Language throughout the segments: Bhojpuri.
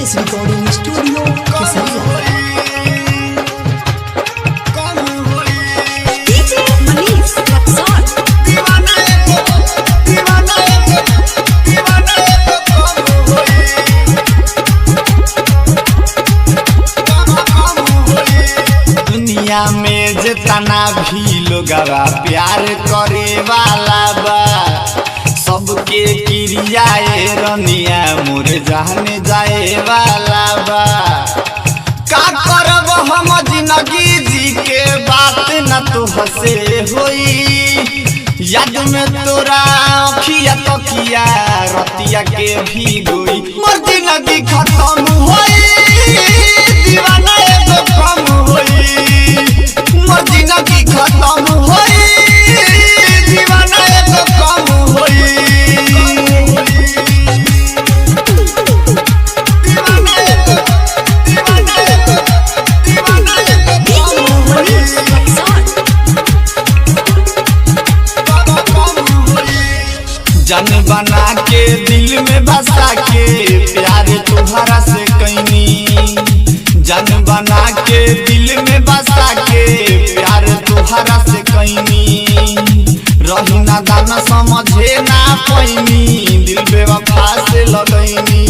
PS Recording Studio Kesaria। DJ Manish Luxor। दुनिया में जितना भी लोगवा प्यार करे वाला बा, सबके क्रिया रनिया मोर जाने जाए वाला बा। का करब हम जिंदगी जी के बात न तो हसे होई, याद में तोरा अखिया तकिया रतिया के भी गोई। मोर जिंदगी खत्म होई, दीवाना एगो कम होई। मोर जिंदगी खत्म होई, दीवाना एगो कम होई। जन बना के दिल में बसा के प्यार तुहरा से कैनी, जन बना के दिल में बसा के प्यार तुहरा से कैनी। रही ना दाना समझे ना पैनी, दिल बेवफा से लगैनी।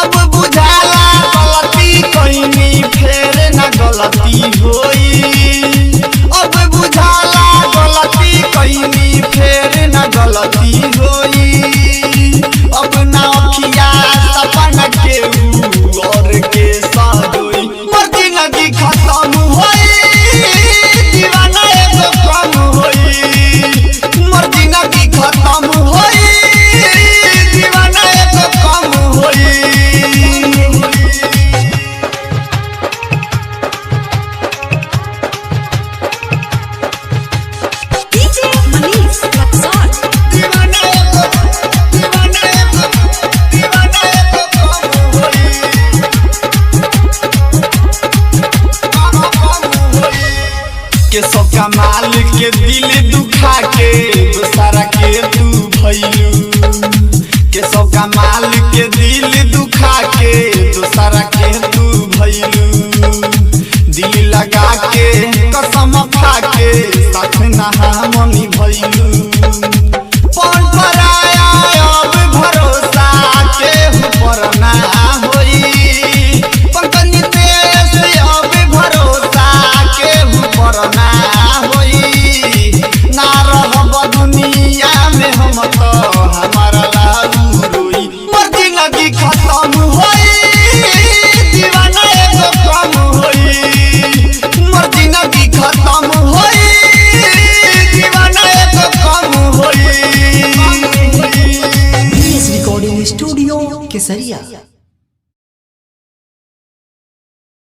अब बुझाला गलती कैनी, फेर ना गलती होई। अब बुझाला गलती कैनी, फेर ना गलती होई। अब ना अखिया सपना के और के साजोई। मोर जिंदगी खत्म होई, दीवाना एगो कम होई। मोर जिंदगी खत्म होई, दीवाना एगो कम होई। DJ Manish Luxor। के सब कमाल के दिल दुखा के दूसरा के तू भइलू। के सब कमाल के दिल दुखा के दूसरा के तू भइलू। दिल लगा के कसम खा के साथ नहा मनी भइलू। पौन पर आया अब भरोसा के ऊपर ना होई। पंकज देश अब भरोसा के ऊपर ना होई। ना रहब दुनिया में हम तो हमारा लाऊ रोई। मोर जिंदगी खत्म होई, दीवाना एगो कम होई। मोर जिंदगी खत्म होई, दीवाना एगो कम होई। PS Recording Studio Kesaria।